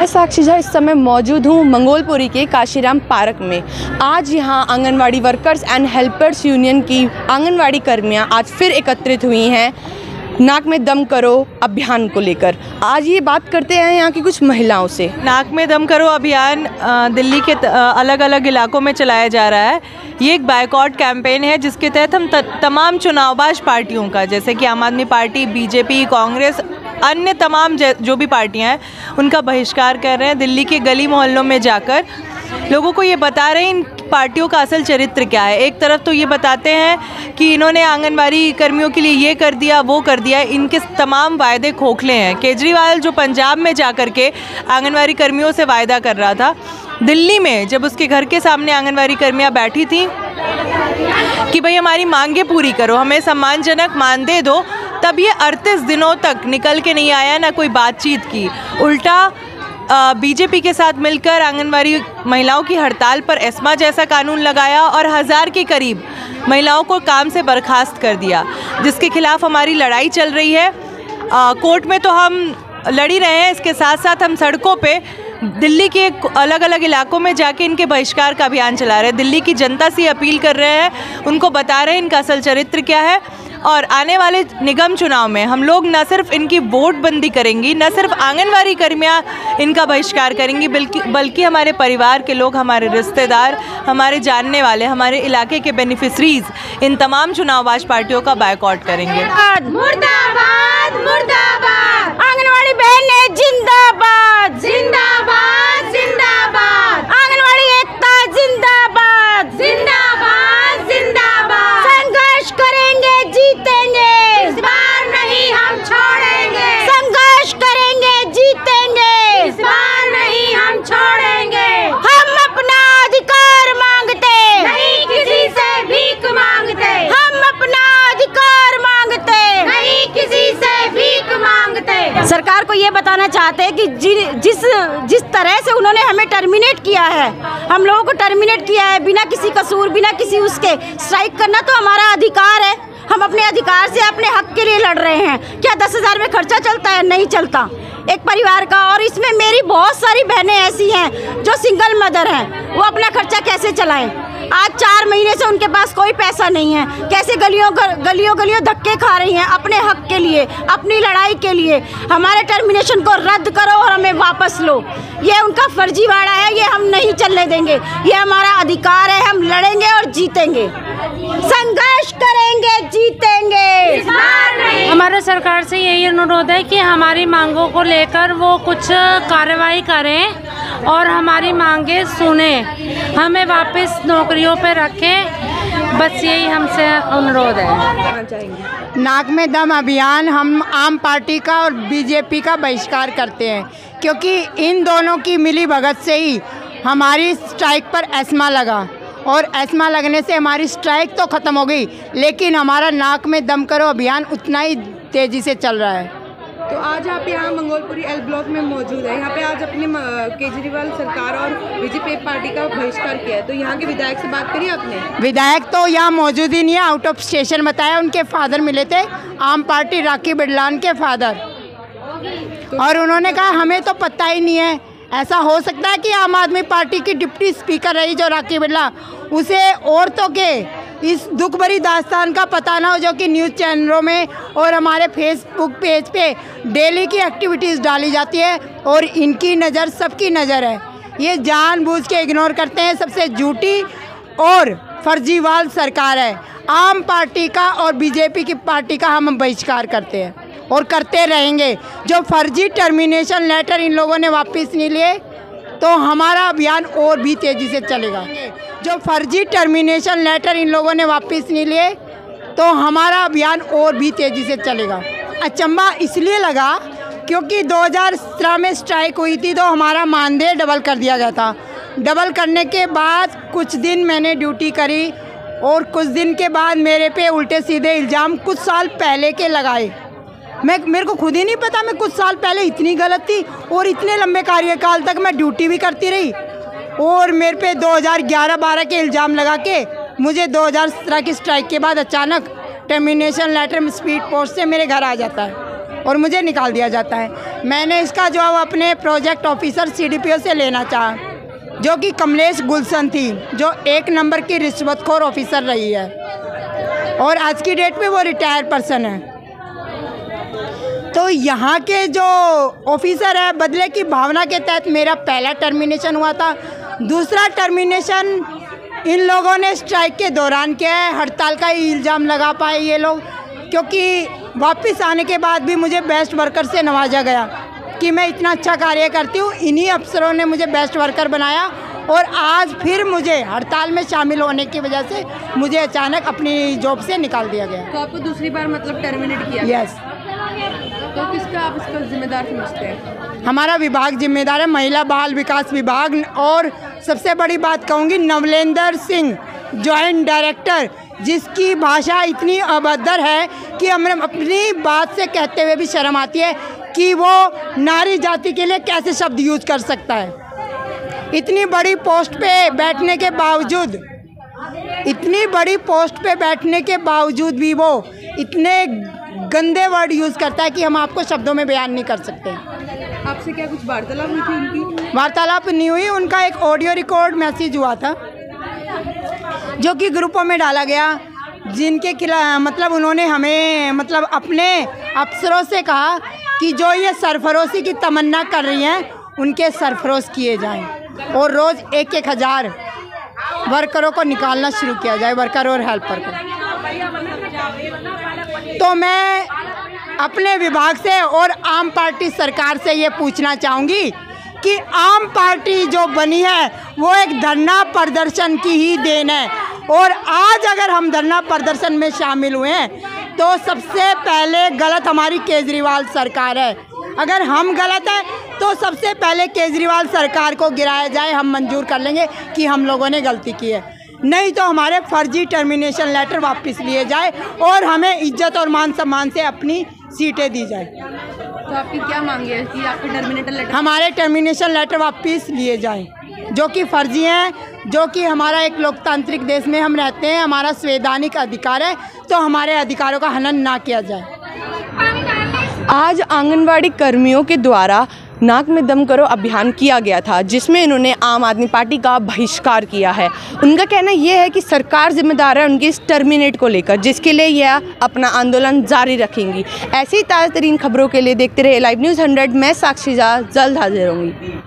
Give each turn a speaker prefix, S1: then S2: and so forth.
S1: मैं साक्षी झा इस समय मौजूद हूँ मंगोलपुरी के काशीराम पार्क में। आज यहाँ anganwadi workers and helpers union की आंगनवाड़ी कर्मियाँ आज फिर एकत्रित हुई हैं नाक में दम करो अभियान को लेकर। आज ये बात करते हैं यहाँ की कुछ महिलाओं से।
S2: नाक में दम करो अभियान दिल्ली के अलग अलग इलाकों में चलाया जा रहा है। ये एक बायकॉट कैंपेन है जिसके तहत हम तमाम चुनावबाज पार्टियों का, जैसे कि आम आदमी पार्टी, बीजेपी, कांग्रेस, अन्य तमाम जो भी पार्टियां हैं उनका बहिष्कार कर रहे हैं। दिल्ली के गली मोहल्लों में जाकर लोगों को ये बता रहे हैं इन पार्टियों का असल चरित्र क्या है। एक तरफ तो ये बताते हैं कि इन्होंने आंगनवाड़ी कर्मियों के लिए ये कर दिया, वो कर दिया, इनके तमाम वायदे खोखले हैं। केजरीवाल जो पंजाब में जाकर के आंगनवाड़ी कर्मियों से वायदा कर रहा था, दिल्ली में जब उसके घर के सामने आंगनवाड़ी कर्मियाँ बैठी थी कि भाई हमारी मांगे पूरी करो, हमें सम्मानजनक मानदेय दो, तब ये 38 दिनों तक निकल के नहीं आया, ना कोई बातचीत की। उल्टा बीजेपी के साथ मिलकर आंगनवाड़ी महिलाओं की हड़ताल पर एस्मा जैसा कानून लगाया और 1000 के करीब महिलाओं को काम से बर्खास्त कर दिया, जिसके खिलाफ हमारी लड़ाई चल रही है। कोर्ट में तो हम लड़ ही रहे हैं, इसके साथ साथ हम सड़कों पे दिल्ली के अलग अलग इलाकों में जाके इनके बहिष्कार का अभियान चला रहे हैं। दिल्ली की जनता से अपील कर रहे हैं, उनको बता रहे हैं इनका असल चरित्र क्या है। और आने वाले निगम चुनाव में हम लोग न सिर्फ इनकी वोट बंदी करेंगी, न सिर्फ आंगनवाड़ी कर्मियां इनका बहिष्कार करेंगी, बल्कि हमारे परिवार के लोग, हमारे रिश्तेदार, हमारे जानने वाले, हमारे इलाके के बेनिफिशरीज, इन तमाम चुनावबाज पार्टियों का बायकॉट करेंगे।
S3: मुर्दाबाद मुर्दाबाद, आंगनवाड़ी बहनें जिंदाबाद जिंदाबाद जिंदाबाद, आंगनवाड़ी एकता जिंदाबाद जिंदाबाद जिंदाबाद, संघर्ष करेंगे जीतेंगे, इस बार नहीं हम छोड़ेंगे, संघर्ष करेंगे जीतेंगे, इस बार नहीं हम छोड़ेंगे। हम अपना अधिकार मांगते, नहीं किसी से भीख मांगते, हम अपना अधिकार मांगते, नहीं किसी से भीख मांगते। सरकार को ये बताना चाहते हैं कि जिस तरह से उन्होंने हमें टर्मिनेट किया है, हम लोगों को टर्मिनेट किया है बिना किसी कसूर, बिना किसी उसके, स्ट्राइक करना तो हमारा अधिकार है। हम अपने अधिकार से, अपने हक के लिए लड़ रहे हैं। क्या 10,000 में खर्चा चलता है? नहीं चलता एक परिवार का। और इसमें मेरी बहुत सारी बहनें ऐसी हैं जो सिंगल मदर हैं, वो अपना खर्चा कैसे चलाएं? आज 4 महीने से उनके पास कोई पैसा नहीं है, कैसे गलियों धक्के खा रही हैं अपने हक के लिए, अपनी लड़ाई के लिए। हमारे टर्मिनेशन को रद्द करो और हमें वापस लो। ये उनका फर्जीवाड़ा है, ये हम नहीं चलने देंगे। ये हमारा अधिकार है, हम लड़ेंगे और जीतेंगे, संघर्ष करेंगे, जीतेंगे।
S4: हमारा सरकार से यही अनुरोध है कि हमारी मांगों को लेकर वो कुछ कार्रवाई करें और हमारी मांगे सुने, हमें वापस नौकरियों पे रखें। बस यही हमसे अनुरोध है।
S5: नाक में दम अभियान हम आम पार्टी का और बीजेपी का बहिष्कार करते हैं, क्योंकि इन दोनों की मिली भगत से ही हमारी स्ट्राइक पर एस्मा लगा और एस्मा लगने से हमारी स्ट्राइक तो ख़त्म हो गई, लेकिन हमारा नाक में दम करो अभियान उतना ही तेज़ी से चल रहा है।
S1: तो आज आप यहाँ मंगोलपुरी एल ब्लॉक में मौजूद है। यहाँ पे आज अपने केजरीवाल सरकार और बीजेपी पार्टी का बहिष्कार किया है, तो यहाँ के विधायक से बात करी आपने?
S5: विधायक तो यहाँ मौजूद ही नहीं है, आउट ऑफ स्टेशन बताया। उनके फादर मिले थे, आम पार्टी राखी बिरलान के फादर, और उन्होंने कहा हमें तो पता ही नहीं है। ऐसा हो सकता है कि आम आदमी पार्टी की डिप्टी स्पीकर रही जो राखी बिरला, उसे औरतों के इस दुख भरी दास्तान का पता ना हो, जो कि न्यूज़ चैनलों में और हमारे फेसबुक पेज पे डेली की एक्टिविटीज़ डाली जाती है, और इनकी नज़र सबकी नज़र है। ये जानबूझ के इग्नोर करते हैं। सबसे झूठी और फर्जीवाल सरकार है। आम पार्टी का और बीजेपी की पार्टी का हम बहिष्कार करते हैं और करते रहेंगे। जो फर्जी टर्मिनेशन लेटर इन लोगों ने वापस नहीं लिए, तो हमारा अभियान और भी तेज़ी से चलेगा। जो फर्जी टर्मिनेशन लेटर इन लोगों ने वापस नहीं लिए, तो हमारा अभियान और भी तेज़ी से चलेगा। अचंभा इसलिए लगा क्योंकि 2017 में स्ट्राइक हुई थी, तो हमारा मानदेय डबल कर दिया गया था। डबल करने के बाद कुछ दिन मैंने ड्यूटी करी, और कुछ दिन के बाद मेरे पे उल्टे सीधे इल्ज़ाम कुछ साल पहले के लगाए। मेरे को खुद ही नहीं पता मैं कुछ साल पहले इतनी गलत थी, और इतने लंबे कार्यकाल तक मैं ड्यूटी भी करती रही, और मेरे पे 2011-12 के इल्ज़ाम लगा के मुझे 2017 की स्ट्राइक के बाद अचानक टर्मिनेशन लेटर में स्पीड पोस्ट से मेरे घर आ जाता है। और मुझे निकाल दिया जाता है। मैंने इसका जवाब अपने प्रोजेक्ट ऑफिसर CDPO से लेना चाहा, जो कि कमलेश गुलशन थी, जो 1 नंबर की रिश्वतखोर ऑफिसर रही है और आज की डेट में वो रिटायर्ड पर्सन है। तो यहाँ के जो ऑफिसर है, बदले की भावना के तहत मेरा पहला टर्मिनेशन हुआ था। दूसरा टर्मिनेशन इन लोगों ने स्ट्राइक के दौरान किया है। हड़ताल का इल्ज़ाम लगा पाए ये लोग, क्योंकि वापस आने के बाद भी मुझे बेस्ट वर्कर से नवाजा गया कि मैं इतना अच्छा कार्य करती हूँ। इन्हीं अफसरों ने मुझे बेस्ट वर्कर बनाया और आज फिर मुझे हड़ताल में शामिल होने की वजह से मुझे अचानक अपनी जॉब से निकाल दिया गया।
S1: तो आपको दूसरी बार मतलब टर्मिनेट किया?
S5: यस।
S1: तो किसका आप इसका जिम्मेदार समझते हैं?
S5: हमारा विभाग जिम्मेदार है, महिला बाल विकास विभाग। और सबसे बड़ी बात कहूँगी, नवलेंद्र सिंह जॉइंट डायरेक्टर, जिसकी भाषा इतनी अभद्र है कि हमें अपनी बात से कहते हुए भी शर्म आती है कि वो नारी जाति के लिए कैसे शब्द यूज कर सकता है। इतनी बड़ी पोस्ट पे बैठने के बावजूद, इतनी बड़ी पोस्ट पे बैठने के बावजूद भी वो इतने गंदे वर्ड यूज़ करता है कि हम आपको शब्दों में बयान नहीं कर सकते।
S1: आपसे क्या कुछ वार्तालाप हुई थी उनकी?
S5: वार्तालाप नहीं हुई, उनका एक ऑडियो रिकॉर्ड मैसेज हुआ था जो कि ग्रुपों में डाला गया, जिनके खिलाफ मतलब उन्होंने हमें मतलब अपने अफसरों से कहा कि जो ये सरफरोशी की तमन्ना कर रही हैं उनके सरफरोश किए जाएं और रोज़ 1-1 हज़ार वर्करों को निकालना शुरू किया जाए, वर्कर और हेल्पर को। तो मैं अपने विभाग से और आम पार्टी सरकार से ये पूछना चाहूँगी कि आम पार्टी जो बनी है वो एक धरना प्रदर्शन की ही देन है, और आज अगर हम धरना प्रदर्शन में शामिल हुए हैं तो सबसे पहले गलत हमारी केजरीवाल सरकार है। अगर हम गलत हैं तो सबसे पहले केजरीवाल सरकार को गिराया जाए, हम मंजूर कर लेंगे कि हम लोगों ने गलती की है। नहीं तो हमारे फर्जी टर्मिनेशन लेटर वापस लिए जाए और हमें इज्जत और मान सम्मान से अपनी सीटें दी जाए।
S1: तो आपकी क्या मांग है कि आपके टर्मिनेशन लेटर?
S5: हमारे टर्मिनेशन लेटर वापस लिए जाएं, जो कि फर्जी हैं, जो कि हमारा एक लोकतांत्रिक देश में हम रहते हैं, हमारा संवैधानिक अधिकार है, तो हमारे अधिकारों का हनन ना किया जाए।
S1: आज आंगनवाड़ी कर्मियों के द्वारा नाक में दम करो अभियान किया गया था, जिसमें इन्होंने आम आदमी पार्टी का बहिष्कार किया है। उनका कहना यह है कि सरकार जिम्मेदार है उनकी इस टर्मिनेट को लेकर, जिसके लिए यह अपना आंदोलन जारी रखेंगी। ऐसी ताज़ा तरीन खबरों के लिए देखते रहे लाइव न्यूज़ 100। मैं साक्षी झा जल्द हाजिर होंगी।